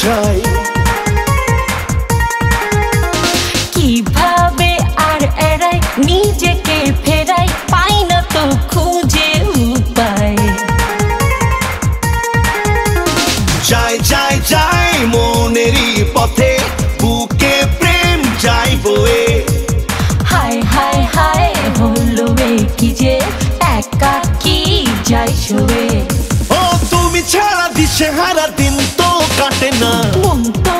বোঝাই। কিভাবে আর এড়াই নিজেকে ফেরাই, পাই না তো খুঁজে উপায়। যাই যাই যাই মনেরই পথে, বুকে প্রেম যাই বয়ে। হায় হায় হায় হলো কি যে একাকী যাই শুয়ে। ও তুমি ছাড়া দিশেহারা দিন তো কাটে না, মন তো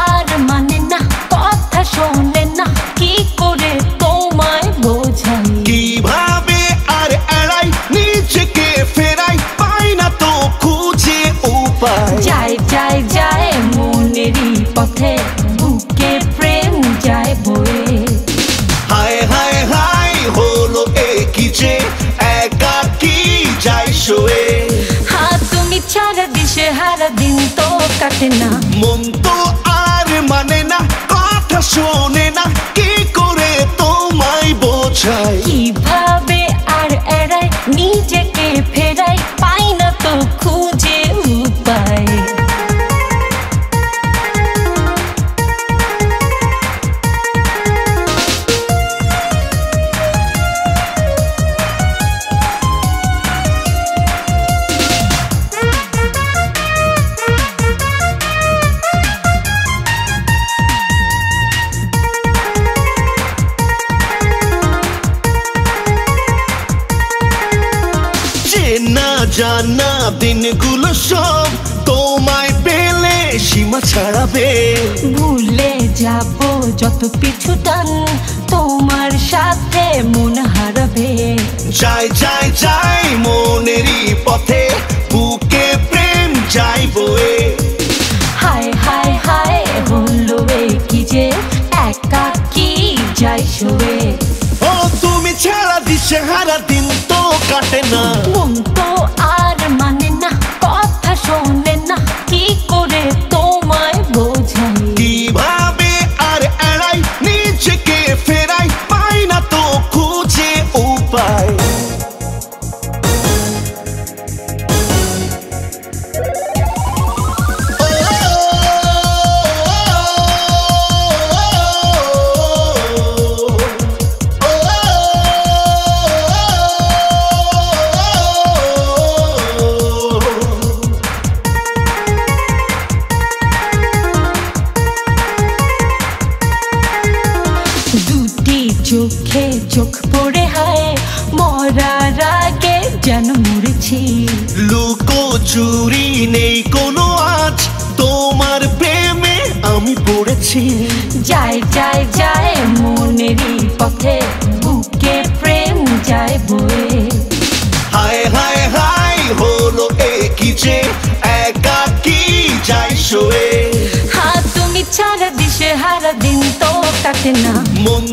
আর মানে না, কথা শোনে না, কি করে তোমায় বোঝাই। কিভাবে আর এড়াই নিজেকে ফেরাই, পাই না তো খুঁজে উপায়। যাই যাই যাই মনেরই পথে, বুকে প্রেম যায় বয়ে। হায় হায় হায় হলো কি যে একাকী যাই শুয়ে। হ্যাঁ তুমি ছাড়া দিশেহারা দিন তো কাটে না, মন তো আর মানে না, কথা শোনে না, কি করে তোমায় বোঝাই। কিভাবে আর এড়াই নিজেকে ফেরাই, পাই না তো খুঁজে উপায়। না জানা দিনগুলো সব তোমায় পেলে সীমা ছাড়াবে। ভুলে যাব যত পিছু টান, তোমার সাথে মন হারাবে। যাই যাই যাই মনেরই পথে, বুকে প্রেম যাই বয়ে। হায় হায় হায় হলো কি যে একাকী যাই শুয়ে। ও তুমি ছাড়া দিশেহারা দিন তো কাটে না, মন তো আর মানে না, কথা শোনে না, কি করে তোমায় বোঝাই। কিভাবে আর এড়াই নিজেকে ফেরাই, পাই না তো খুঁজে উপায়। দুটি চোখে চোখ পড়ে হায়, মরার আগে যেন মরেছি। লুকো চুরি নেই কোনো আজ, তোমার প্রেমে আমি পড়েছি। যাই যাই যাই মনেরই পথে, বুকে প্রেম যায় বয়ে। হায় হায় হায় হলো কি যে একাকী যাই শুয়ে। হ্যাঁ তুমি ছাড়া দিশেহারা দিন তো কাটে না, মন